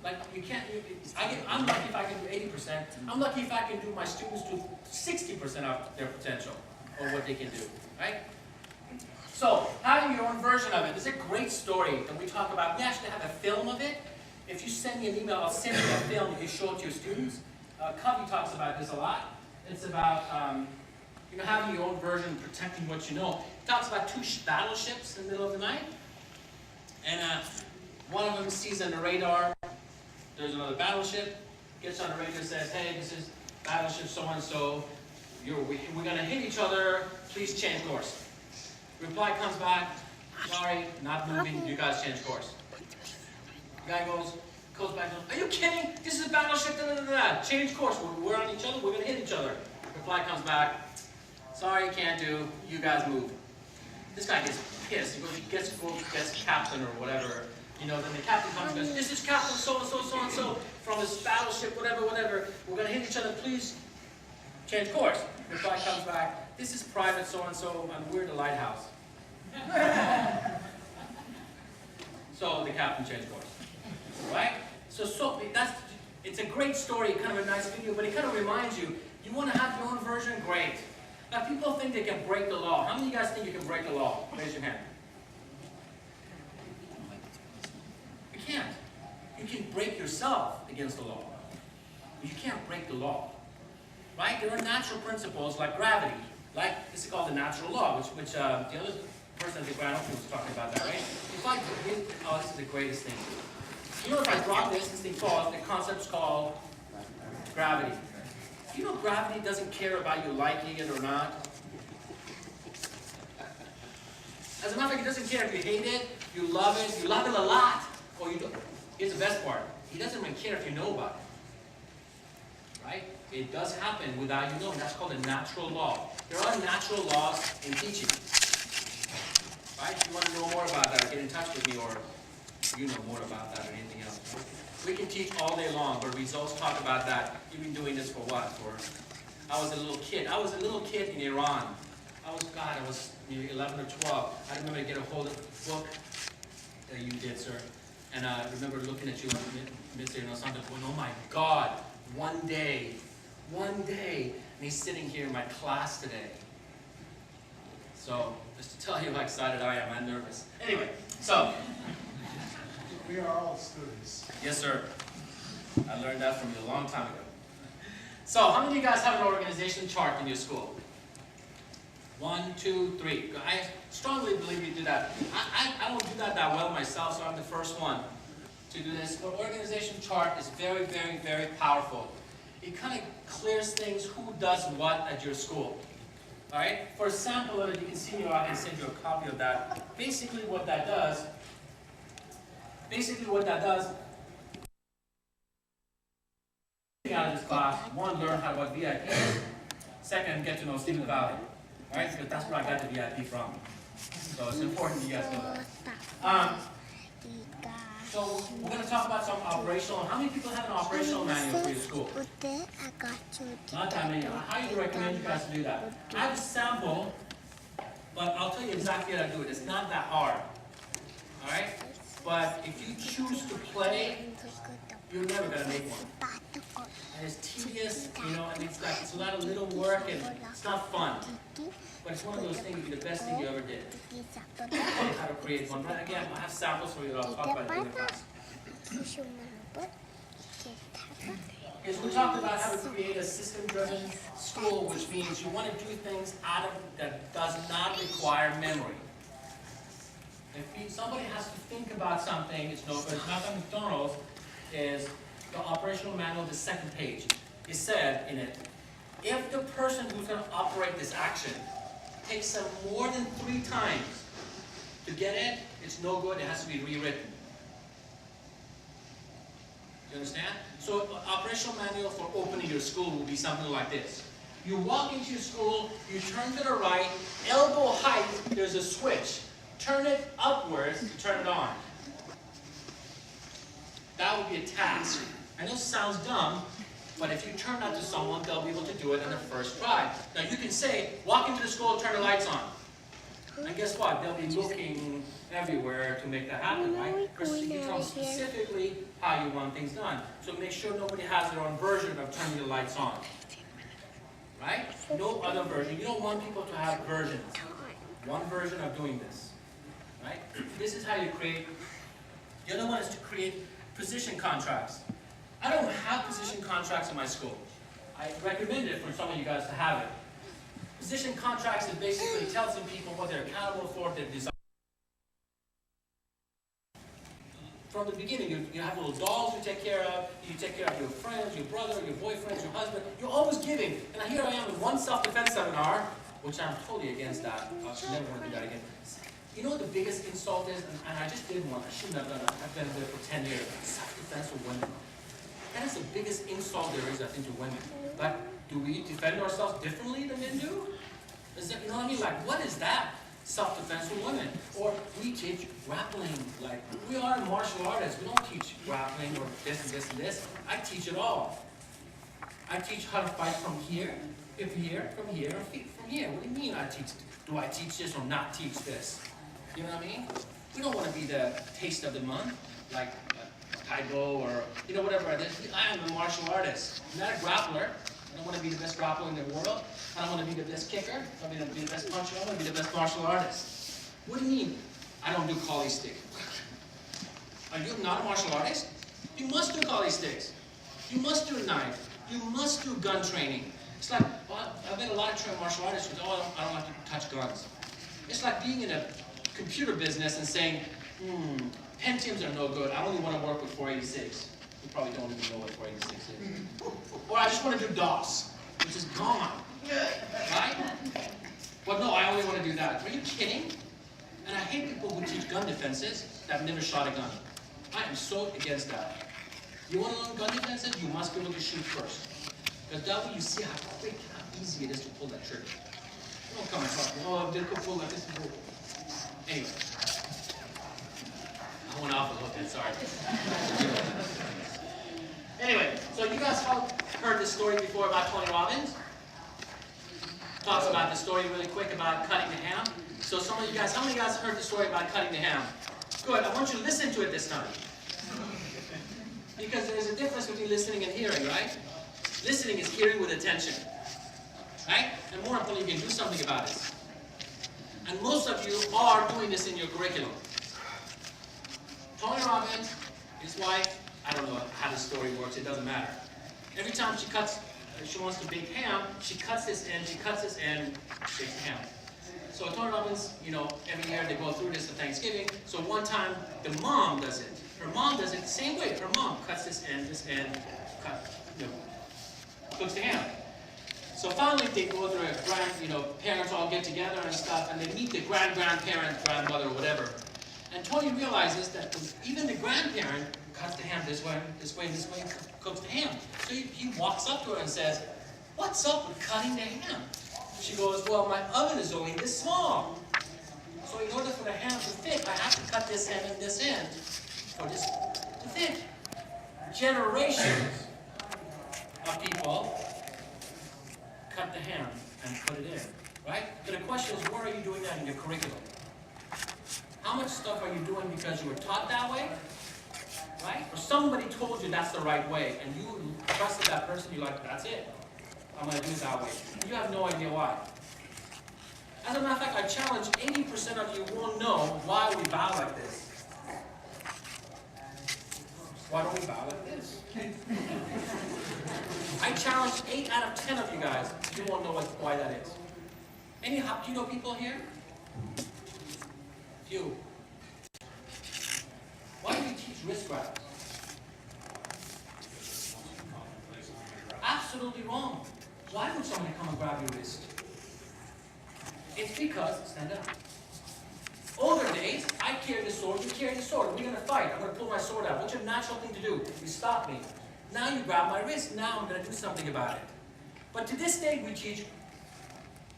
Like, you can't, I'm lucky if I can do 80%. I'm lucky if I can do my students to 60% of their potential, or what they can do, right? So, having your own version of it is a great story that we talk about. We actually have a film of it. If you send me an email, I'll send you a film. You can show it to your students. Covey talks about this a lot. It's about having your own version, protecting what you know. He talks about two battleships in the middle of the night. And one of them sees on the radar, there's another battleship, gets on the radar and says, hey, this is battleship so-and-so. We're going to hit each other. Please change course. Reply comes back, sorry, not moving, you guys change course. The guy goes back, are you kidding? This is a battleship, change course. We're on each other, we're going to hit each other. Reply comes back, sorry, can't do, you guys move. This guy gets pissed, he gets captain or whatever. Then the captain comes and goes, this is captain so-and-so from this battleship, whatever, we're going to hit each other, please change course. Reply comes back, this is private so-and-so, and we're the lighthouse. So the captain changed course, right? It's a great story, kind of a nice video, but it kind of reminds you, you want to have your own version, great. Now people think they can break the law. How many of you guys think you can break the law? Raise your hand. You can't. You can break yourself against the law. But you can't break the law. Right? There are natural principles like gravity. This is called the natural law, which the other person at the ground was talking about that, right? This is the greatest thing. If I drop this thing falls, the concept's called gravity. Gravity doesn't care about you liking it or not. As a matter of fact, it doesn't care if you hate it, you love it a lot, or you don't. Here's the best part. He doesn't even care if you know about it. Right? It does happen without you knowing. That's called a natural law. There are natural laws in teaching. Right? If you want to know more about that, get in touch with me, or you know more about that or anything else. We can teach all day long, but results talk about that. You've been doing this for what? I was a little kid in Iran. I was maybe 11 or 12. I remember to get a hold of the book that you did, sir. And I remember looking at you and something going, oh my God, one day, and he's sitting here in my class today. So, just to tell you how excited I am, I'm nervous. Anyway, so. We are all students. Yes, sir. I learned that from you a long time ago. So, how many of you guys have an organization chart in your school? 1, 2, 3. I strongly believe you do that. I don't do that well myself, so I'm the first one to do this. But organization chart is very, very, very powerful. It kind of clears things, who does what at your school. All right? For a sample of it, you can see, or I can send you a copy of that. Basically what that does, out of this class, one, learn what VIP is. Second, get to know Stephen Valley. Right? Because that's where I got the VIP from. So it's important you guys know that. So we're going to talk about some operational. How many people have an operational manual for your school? Not that many. I highly recommend you guys to do that. I have a sample, but I'll tell you exactly how to do it. It's not that hard. Alright? But if you choose to play, you're never going to make one. And it's tedious, and it's a lot of little work, and it's not fun. But it's one of those things that be the best thing you ever did. I'll tell you how to create one. But again, I'll have samples for you that I'll talk about in the class. Is we talked about how to create a system-driven school, which means you want to do things that does not require memory. If somebody has to think about something, it's not at McDonald's, is the operational manual, the second page. It said in it, if the person who's going to operate this action takes them more than 3 times to get it, it's no good, it has to be rewritten. Do you understand? So operational manual for opening your school will be something like this. You walk into your school, you turn to the right, elbow height, there's a switch. Turn it upwards to turn it on. That would be a task. I know it sounds dumb, but if you turn that to someone, they'll be able to do it on their first try. Now you can say, walk into the school, turn the lights on. And guess what? They'll be looking everywhere to make that happen, right? Because you tell them specifically how you want things done. So make sure nobody has their own version of turning the lights on. Right? No other version. You don't want people to have versions. One version of doing this. Right? This is how you create. The other one is to create position contracts. I don't have position contracts in my school. I recommend it for some of you guys to have it. Position contracts is basically tells people what they're accountable for, their desire. From the beginning, you have little dolls you take care of your friends, your brother, your boyfriends, your husband. You're always giving. And here I am in one self-defense seminar, which I'm totally against that. I never want to do that again. You know what the biggest insult is? And I just did one. I shouldn't have done it. I've been there for 10 years. Self-defense for women. That is the biggest insult there is, I think, to women. Like, do we defend ourselves differently than men do? Is that, you know what I mean? Like, what is that? Self-defense for women. Or we teach grappling. Like, we are martial artists. We don't teach grappling or this and this and this. I teach it all. I teach how to fight from here, from here, and from here. What do you mean I teach? Do I teach this or not teach this? You know what I mean? We don't want to be the taste of the month, like Taibo or, you know, whatever it is. I am a martial artist. I'm not a grappler. I don't want to be the best grappler in the world. I don't want to be the best kicker. I don't want to be the best puncher. I want to be the best martial artist. What do you mean I don't do collie stick? Are you not a martial artist? You must do collie sticks. You must do a knife. You must do gun training. It's like, well, I've met a lot of trained martial artists who say, oh, I don't like to touch guns. It's like being in a computer business and saying, Pentiums are no good. I only want to work with 486. You probably don't even know what 486 is. Or I just want to do DOS, which is gone. Right? Well, no, I only want to do that. Are you kidding? And I hate people who teach gun defenses that have never shot a gun. I am so against that. You want to learn gun defenses? You must be able to shoot first. Because that way you see how quick, how easy it is to pull that trigger. Don't come and talk to me. Oh, I did pull like this. Anyway. I went off a little bit, sorry. Anyway, so you guys heard this story before about Tony Robbins? Talks about the story really quick about cutting the ham. So some of you guys, how many of you guys heard the story about cutting the ham? Good, I want you to listen to it this time. Because there's a difference between listening and hearing, right? Listening is hearing with attention. Right? And more importantly, you can do something about it. And most of you are doing this in your curriculum. Tony Robbins, his wife, I don't know how the story works, it doesn't matter. Every time she wants to bake ham, she cuts this end, bakes the ham. So Tony Robbins, you know, every year they go through this at Thanksgiving. So one time, the mom does it. Her mom does it the same way. Her mom cuts this end, cooks the ham. So finally, they go to their parents all get together and stuff, and they meet the grandparent, grandmother, or whatever. And Tony realizes that even the grandparent cuts the ham this way, cooks the ham. So he walks up to her and says, "What's up with cutting the ham?" She goes, "Well, my oven is only this small. So in order for the ham to fit, I have to cut this end and this end for this to fit." Generations of people cut the ham and put it in, right? But the question is, where are you doing that in your curriculum? How much stuff are you doing because you were taught that way, right? Or somebody told you that's the right way, and you trusted that person, you're like, that's it. I'm going to do it that way. And you have no idea why. As a matter of fact, I challenge 80% of you won't know why we bow like this. Why don't we bow like this? I challenge 8 out of 10 of you guys, you won't know why that is. Any Hapkido people here? Few. Why do we teach wrist grabs? Absolutely wrong. Why would somebody come and grab your wrist? It's because, stand up. Older days, I carry the sword, you carry the sword. We're going to fight. I'm going to pull my sword out. What's your natural thing to do? You stop me. Now you grab my wrist. Now I'm going to do something about it. But to this day, we teach,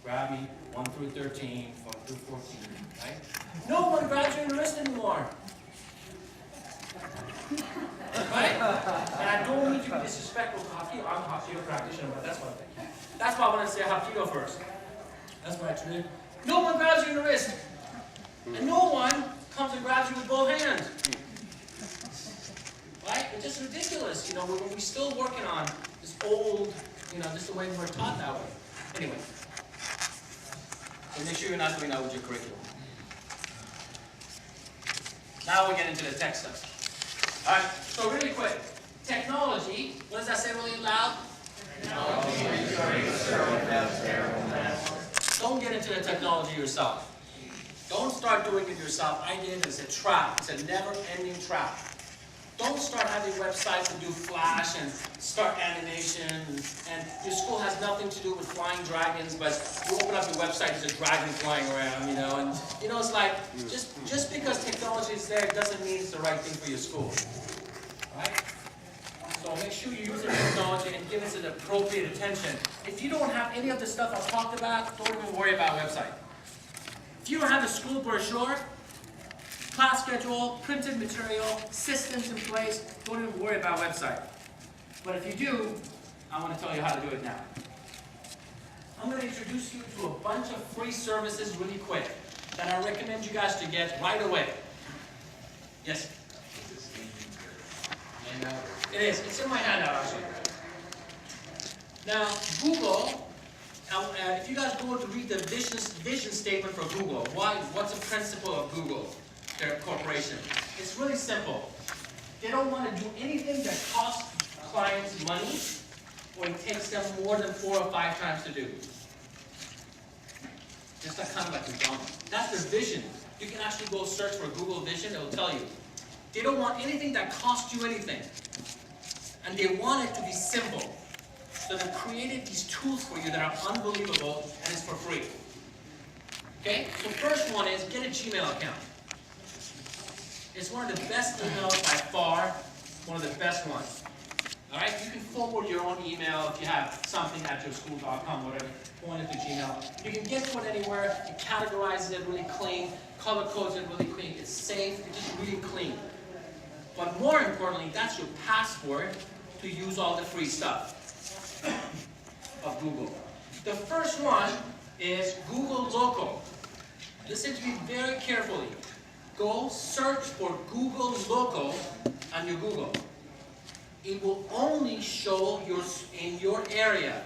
grab me 1 through 13, 1 through 14, right? No one grabs you in the wrist anymore. Right? And I don't mean to be disrespectful to Hapkido. I'm a Hapkido practitioner, but that's what I think. That's why I want to say Hapkido first. That's what I No one grabs you in the wrist. And no one comes and grabs you with both hands. Right? It's just ridiculous, you know, we're still working on this old, you know, just the way we were taught that way. Anyway, so make sure you're not doing that with your curriculum. Now we get into the tech stuff. All right, so really quick. Technology, what does that say really loud? Don't get into the technology yourself. Don't start doing it yourself. I did it. It's a trap. It's a never-ending trap. Don't start having websites that do Flash and start animation. And your school has nothing to do with flying dragons, but you open up your website, there's a dragon flying around, you know. And, you know, it's like, just because technology is there doesn't mean it's the right thing for your school. Right? So make sure you use the technology and give it the appropriate attention. If you don't have any of the stuff I've talked about, don't even worry about a website. If you don't have a school brochure, class schedule, printed material, systems in place, don't even worry about a website. But if you do, I want to tell you how to do it now. I'm going to introduce you to a bunch of free services really quick that I recommend you guys to get right away. Yes? It is. It's in my handout, actually. Now, Google, if you guys go to read the vision statement for Google, what's the principle of Google, their corporation? It's really simple. They don't want to do anything that costs clients money or it takes them more than 4 or 5 times to do. Just kind of like McDonald's. That's their vision. You can actually go search for Google Vision, it'll tell you. They don't want anything that costs you anything. And they want it to be simple. So they've created these tools for you that are unbelievable, and it's for free. Okay? So first one is get a Gmail account. It's one of the best emails by far, one of the best ones. Alright? You can forward your own email if you have something at yourschool.com, whatever, point it to Gmail. You can get to it anywhere, it categorizes it really clean, color codes it really clean, it's safe, it's just really clean. But more importantly, that's your password to use all the free stuff of Google. The first one is Google Local. Listen to me very carefully. Go search for Google Local on your Google. It will only show in your area.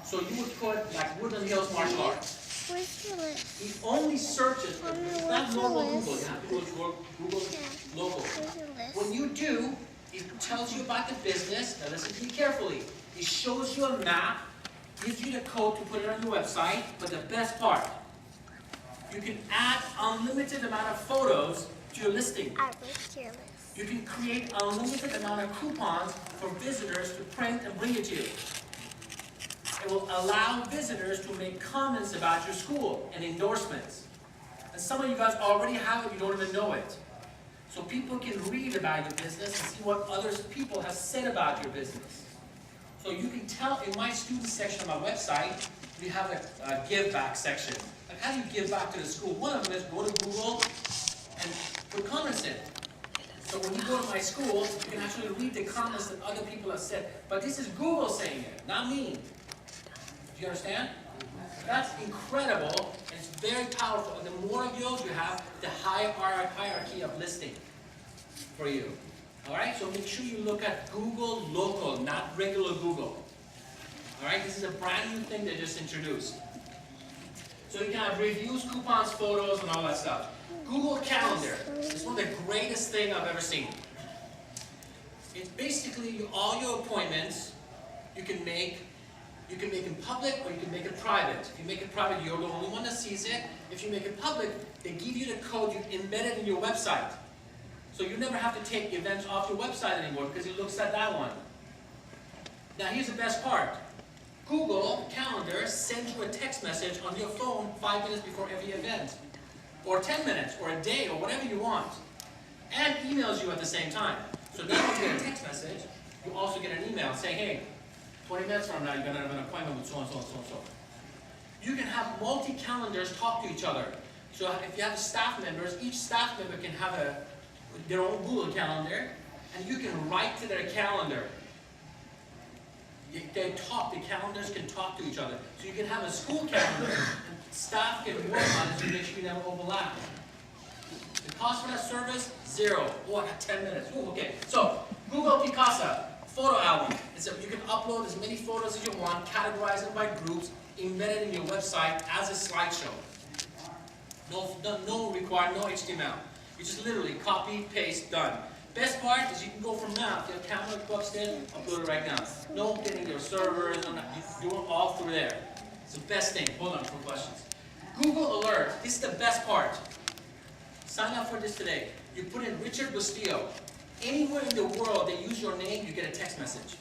So you would put like Woodland Hills Martial Arts. Where's your list? It only searches for it's not normal Google. You have to go to Google Local. Where's your list? When you do, it tells you about the business. Now listen to me carefully. It shows you a map, gives you the code to put it on your website, but the best part, you can add unlimited amount of photos to your listing. I wish your list. You can create unlimited amount of coupons for visitors to print and bring it to you. It will allow visitors to make comments about your school and endorsements. And some of you guys already have it, you don't even know it. So people can read about your business and see what other people have said about your business. So you can tell in my student section of my website, we have a give back section. Like how do you give back to the school? One of them is go to Google and put comments in. So when you go to my school, you can actually read the comments that other people have said. But this is Google saying it, not me. Do you understand? That's incredible, and it's very powerful. And the more of those you have, the higher hierarchy of listing for you. Alright, so make sure you look at Google Local, not regular Google. Alright, this is a brand new thing they just introduced. So you can have reviews, coupons, photos, and all that stuff. Google Calendar is one of the greatest things I've ever seen. It's basically all your appointments you can make in public or you can make it private. If you make it private, you're the only one that sees it. If you make it public, they give you the code, you embed it in your website. So you never have to take events off your website anymore because it looks at that one. Now here's the best part. Google Calendar sends you a text message on your phone 5 minutes before every event. Or 10 minutes, or a day, or whatever you want. And emails you at the same time. So now when you get a text message, you also get an email saying, hey, 20 minutes from now you're going to have an appointment with so-and-so and so-and-so. You can have multi-calendars talk to each other. So if you have staff members, each staff member can have their own Google Calendar, and you can write to their calendar. The calendars can talk to each other. So you can have a school calendar and staff can work on it to make sure you never overlap. The cost for that service, 0. Oh, I got 10 minutes. Ooh, okay. So, Google Picasa, photo album. You can upload as many photos as you want, categorize them by groups, embed it in your website as a slideshow. No required, no HTML. You just literally copy, paste, done. Best part is you can go from now. If you have a camera, go upstairs, upload it right now. No getting your servers, you do it all through there. It's the best thing. Hold on for questions. Google Alert, this is the best part. Sign up for this today. You put in Richard Bustillo. Anywhere in the world they use your name, you get a text message.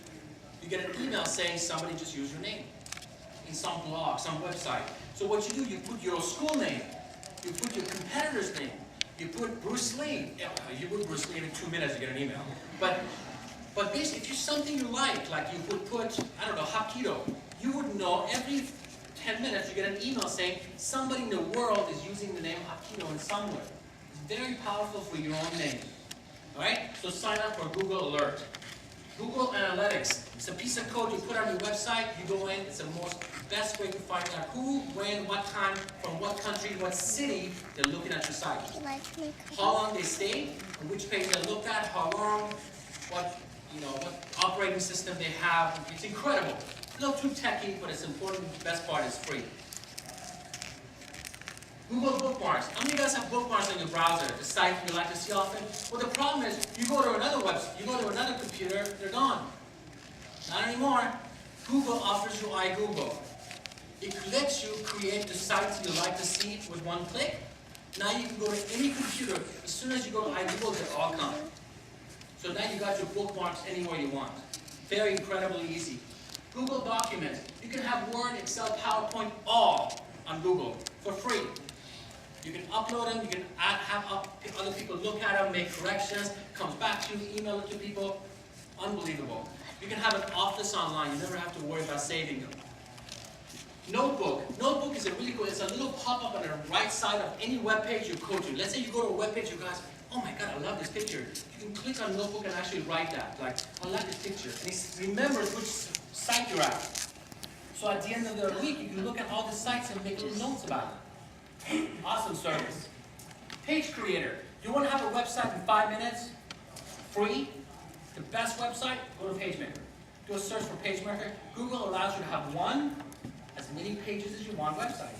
You get an email saying somebody just used your name. In some blog, some website. So what you do, you put your school name. You put your competitor's name. You put Bruce Lee. You put Bruce Lee in 2 minutes, you get an email. But basically, if you're something you like you would put, I don't know, Hapkido, you would know every 10 minutes you get an email saying somebody in the world is using the name Hapkido in somewhere. It's very powerful for your own name. Alright? So sign up for Google Alert. Google Analytics. It's a piece of code you put on your website, you go in, it's the best way to find out who, when, what time, from what country, what city they're looking at your site. How long they stayed, which page they looked at, how long, what operating system they have. It's incredible. It's not too techy, but it's important. The best part is free. Google Bookmarks. How many of you guys have bookmarks on your browser, the site you like to see often? Well, the problem is, you go to another website, you go to another computer, they're gone. Not anymore. Google offers you iGoogle. It lets you create the sites you like to see with one click. Now you can go to any computer. As soon as you go to iGoogle, they're all gone. So now you got your bookmarks anywhere you want. Very incredibly easy. Google Documents. You can have Word, Excel, PowerPoint, all on Google for free. You can upload them, you can have other people look at them, make corrections, comes back to you, email it to people. Unbelievable. You can have an office online, you never have to worry about saving them. Notebook. Notebook is a really cool, it's a little pop-up on the right side of any web page you go to. Let's say you go to a web page, you guys, oh my God, I love this picture. You can click on Notebook and actually write that, like, I like this picture. And it remembers which site you're at. So at the end of the week, you can look at all the sites and make little notes about it. Awesome service. Page Creator. You want to have a website in 5 minutes? Free? The best website? Go to PageMaker. Do a search for PageMaker. Google allows you to have as many pages as you want website.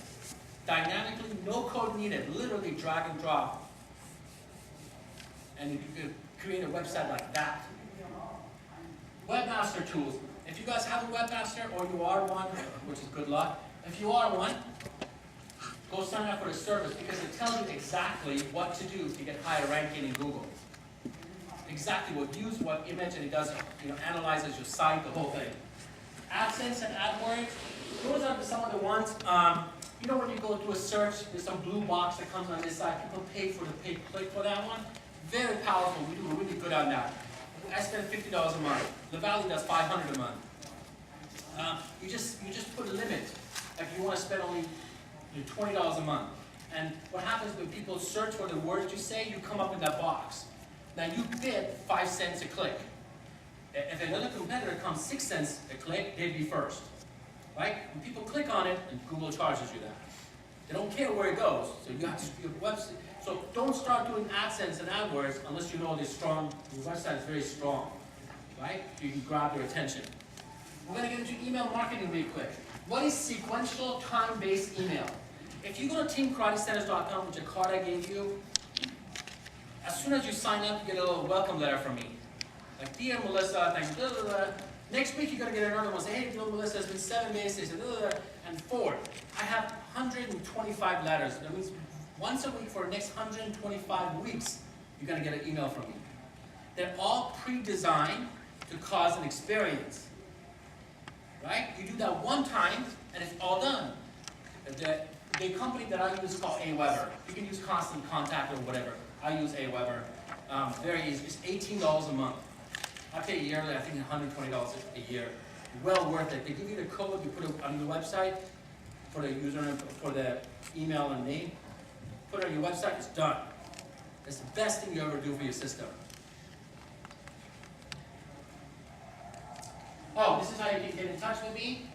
Dynamically, no code needed. Literally drag and drop. And you can create a website like that. Webmaster Tools. If you guys have a webmaster or you are one, which is good luck, if you are one, go sign up for the service because it tells you exactly what to do to get higher ranking in Google. Exactly what image, and it does, analyzes your site, the whole thing. AdSense and AdWords, those are some of the ones, when you go do a search, there's some blue box that comes on this side, people pay for the pay-click for that one. Very powerful, we do really good on that. I spend $50 a month. The Valley does $500 a month. You just put a limit. If you want to spend only $20 a month. And what happens when people search for the words you say, you come up in that box. Now you bid 5 cents a click. If another competitor comes 6 cents a click, they'd be first. Right? When people click on it, and Google charges you that. They don't care where it goes. So you have to your website. So don't start doing AdSense and AdWords unless you know they're strong. Your website is very strong. Right? You can grab their attention. We're going to get into email marketing really quick. What is sequential time-based email? If you go to teamkarateceners.com, which a card I gave you, as soon as you sign up, you get a little welcome letter from me. Like, dear Melissa, thanks, blah, blah, blah. Next week, you're going to get another one. Say, hey, dear Melissa, it's been 7 days. They said, blah, blah, blah. And 4. I have 125 letters. That means once a week for the next 125 weeks, you're going to get an email from me. They're all pre-designed to cause an experience. Right? You do that one time, and it's all done. The company that I use is called AWeber. You can use Constant Contact or whatever. I use AWeber. Very easy. It's $18 a month. I pay yearly, I think $120 a year. Well worth it. They give you the code, you put it on your website for the username, for the email and name. Put it on your website, it's done. It's the best thing you ever do for your system. Oh, this is how you can get in touch with me.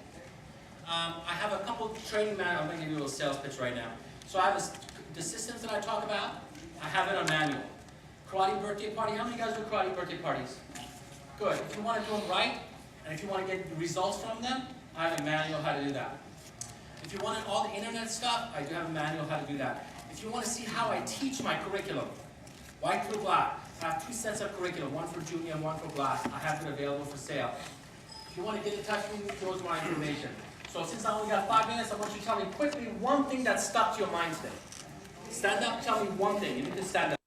I have a couple training manuals. I'm going to give you a little sales pitch right now. So I have the systems that I talk about. I have it on manual. Karate birthday party. How many guys do karate birthday parties? Good. If you want to do them right, and if you want to get results from them, I have a manual how to do that. If you want all the internet stuff, I do have a manual how to do that. If you want to see how I teach my curriculum, white through black, I have 2 sets of curriculum, one for junior and one for black. I have it available for sale. If you want to get in touch with me, here's my information. So since I only got 5 minutes, I want you to tell me quickly one thing that stuck to your mind today. Stand up, tell me one thing. You need to stand up.